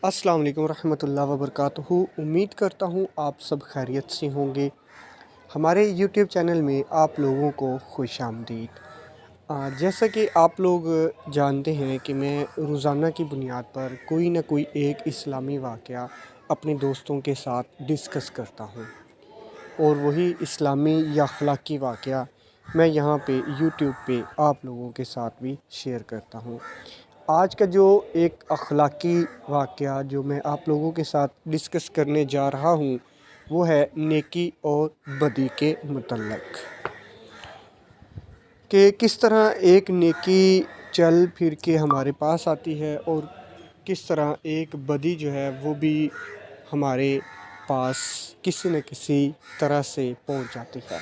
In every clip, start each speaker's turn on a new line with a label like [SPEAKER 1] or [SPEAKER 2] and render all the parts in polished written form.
[SPEAKER 1] अस्सलाम वालेकुम रहमतुल्लाहि व बरकातुहू। उम्मीद करता हूँ आप सब खैरियत से होंगे। हमारे यूट्यूब चैनल में आप लोगों को खुश आमदीद। जैसा कि आप लोग जानते हैं कि मैं रोज़ाना की बुनियाद पर कोई ना कोई एक इस्लामी वाक़या अपने दोस्तों के साथ डिस्कस करता हूँ, और वही इस्लामी या अखलाकी वाक़या मैं यहाँ पे यूट्यूब पे आप लोगों के साथ भी शेयर करता हूँ। आज का जो एक अखलाकी वाक़या जो मैं आप लोगों के साथ डिस्कस करने जा रहा हूँ, वो है नेकी और बदी के मुतल्लक़, कि किस तरह एक नेकी चल फिर के हमारे पास आती है और किस तरह एक बदी जो है वो भी हमारे पास किसी न किसी तरह से पहुंच जाती है।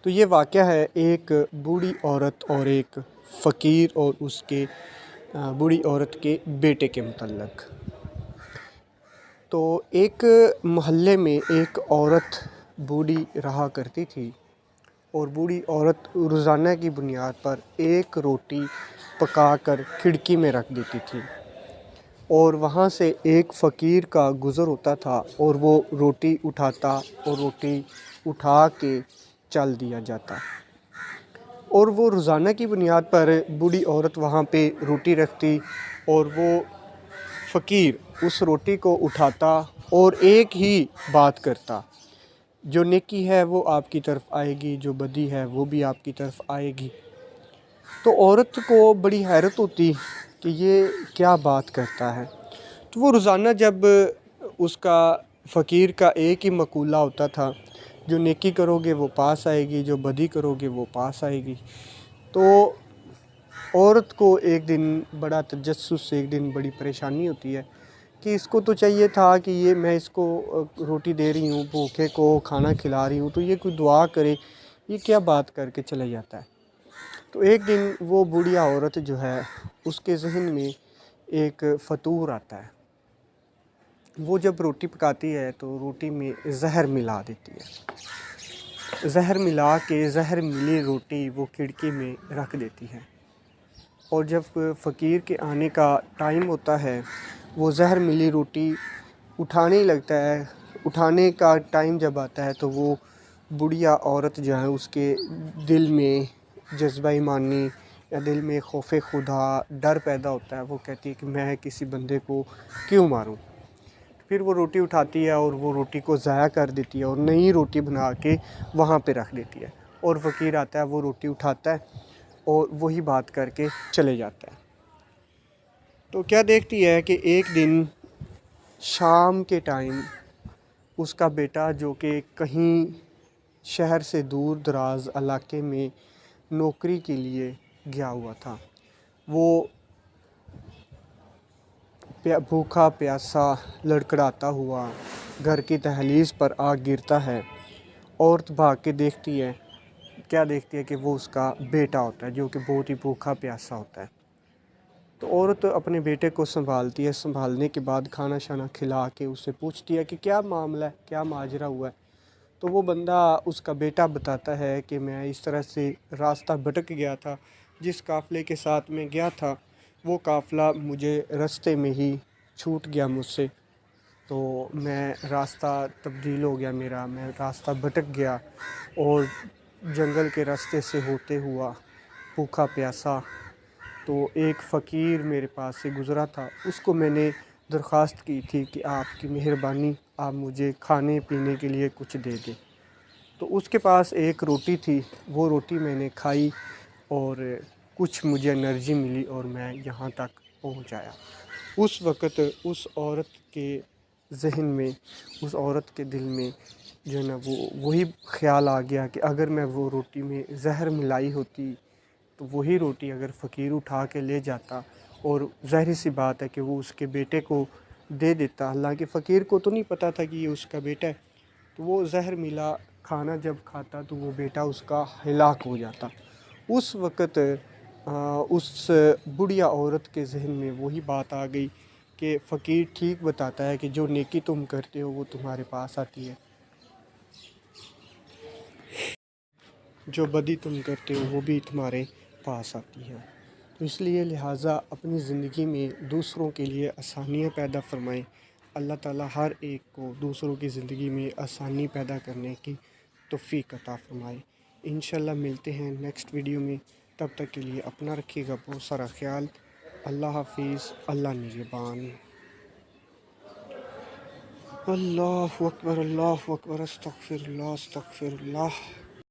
[SPEAKER 1] तो ये वाक़या है एक बूढ़ी औरत और एक फ़कीर और उसके बूढ़ी औरत के बेटे के मुतल्लक़। तो एक मोहल्ले में एक औरत बूढ़ी रहा करती थी, और बूढ़ी औरत रोज़ाना की बुनियाद पर एक रोटी पकाकर खिड़की में रख देती थी, और वहाँ से एक फ़कीर का गुज़र होता था और वो रोटी उठाता और रोटी उठा के चल दिया जाता, और वो रोज़ाना की बुनियाद पर बूढ़ी औरत वहाँ पे रोटी रखती और वो फ़कीर उस रोटी को उठाता और एक ही बात करता, जो नेकी है वो आपकी तरफ आएगी, जो बदी है वो भी आपकी तरफ आएगी। तो औरत को बड़ी हैरत होती कि ये क्या बात करता है। तो वो रोज़ाना जब उसका फ़कीर का एक ही मक़ूला होता था, जो नेकी करोगे वो पास आएगी, जो बदी करोगे वो पास आएगी। तो औरत को एक दिन बड़ा तजस्सुस से एक दिन बड़ी परेशानी होती है कि इसको तो चाहिए था कि ये मैं इसको रोटी दे रही हूँ, भूखे को खाना खिला रही हूँ, तो ये कोई दुआ करे, ये क्या बात करके चला जाता है। तो एक दिन वो बूढ़िया औरत जो है उसके ज़हन में एक फ़तूर आता है। वो जब रोटी पकाती है तो रोटी में ज़हर मिला देती है। ज़हर मिला के ज़हर मिली रोटी वो खिड़की में रख देती है, और जब फ़कीर के आने का टाइम होता है, वो ज़हर मिली रोटी उठाने ही लगता है। उठाने का टाइम जब आता है तो वो बुढ़िया औरत जो है उसके दिल में जज्बा ईमानी या दिल में खौफ़ खुदा डर पैदा होता है। वो कहती है कि मैं किसी बंदे को क्यों मारूं। फिर वो रोटी उठाती है और वो रोटी को ज़ाया कर देती है और नई रोटी बना के वहाँ पे रख देती है, और फ़कीर आता है, वो रोटी उठाता है और वही बात करके चले जाता है। तो क्या देखती है कि एक दिन शाम के टाइम उसका बेटा, जो कि कहीं शहर से दूर दराज इलाके में नौकरी के लिए गया हुआ था, वो भूखा प्यासा लड़खड़ाता हुआ घर की दहलीज़ पर आ गिरता है। औरत भाग के देखती है, क्या देखती है कि वो उसका बेटा होता है, जो कि बहुत ही भूखा प्यासा होता है। तो औरत अपने बेटे को संभालती है, संभालने के बाद खाना शाना खिला के उससे पूछती है कि क्या मामला है, क्या माजरा हुआ है। तो वो बंदा, उसका बेटा बताता है कि मैं इस तरह से रास्ता भटक गया था, जिस काफ़िले के साथ मैं गया था वो काफ़िला मुझे रास्ते में ही छूट गया मुझसे, तो मैं रास्ता तब्दील हो गया मेरा, मैं रास्ता भटक गया और जंगल के रास्ते से होते हुआ भूखा प्यासा, तो एक फ़कीर मेरे पास से गुज़रा था, उसको मैंने दरख्वास्त की थी कि आपकी मेहरबानी, आप मुझे खाने पीने के लिए कुछ दे दें। तो उसके पास एक रोटी थी, वो रोटी मैंने खाई और कुछ मुझे एनर्जी मिली और मैं यहाँ तक पहुँच आया। उस वक़्त उस औरत के ज़हन में, उस औरत के दिल में जो है ना, वो वही ख़्याल आ गया कि अगर मैं वो रोटी में ज़हर मिलाई होती तो वही रोटी अगर फ़कीर उठा के ले जाता, और ज़ाहिर सी बात है कि वो उसके बेटे को दे देता। हालांकि फ़कीर को तो नहीं पता था कि ये उसका बेटा है। तो वो ज़हर मिला खाना जब खाता तो वो बेटा उसका हलाक हो जाता। उस वक़्त उस बुढ़िया औरत के ज़हन में वही बात आ गई कि फ़कीर ठीक बताता है कि जो नेकी तुम करते हो वो तुम्हारे पास आती है, जो बदी तुम करते हो वो भी तुम्हारे पास आती है। تو اس لیے لہٰذا اپنی زندگی میں دوسروں کے لیے آسانیاں پیدا فرمائیں۔ اللہ تعالیٰ ہر ایک کو دوسروں کی زندگی میں آسانی پیدا کرنے کی توفیق عطا فرمائے۔ انشاءاللہ ملتے ہیں نیکسٹ ویڈیو میں، تب تک کے لیے اپنا رکھیے گا بہت سارا خیال۔ اللہ حافظ، اللہ نگہبان۔ اللہ اکبر، اللہ اکبر، استغفر اللہ، استغفر اللہ۔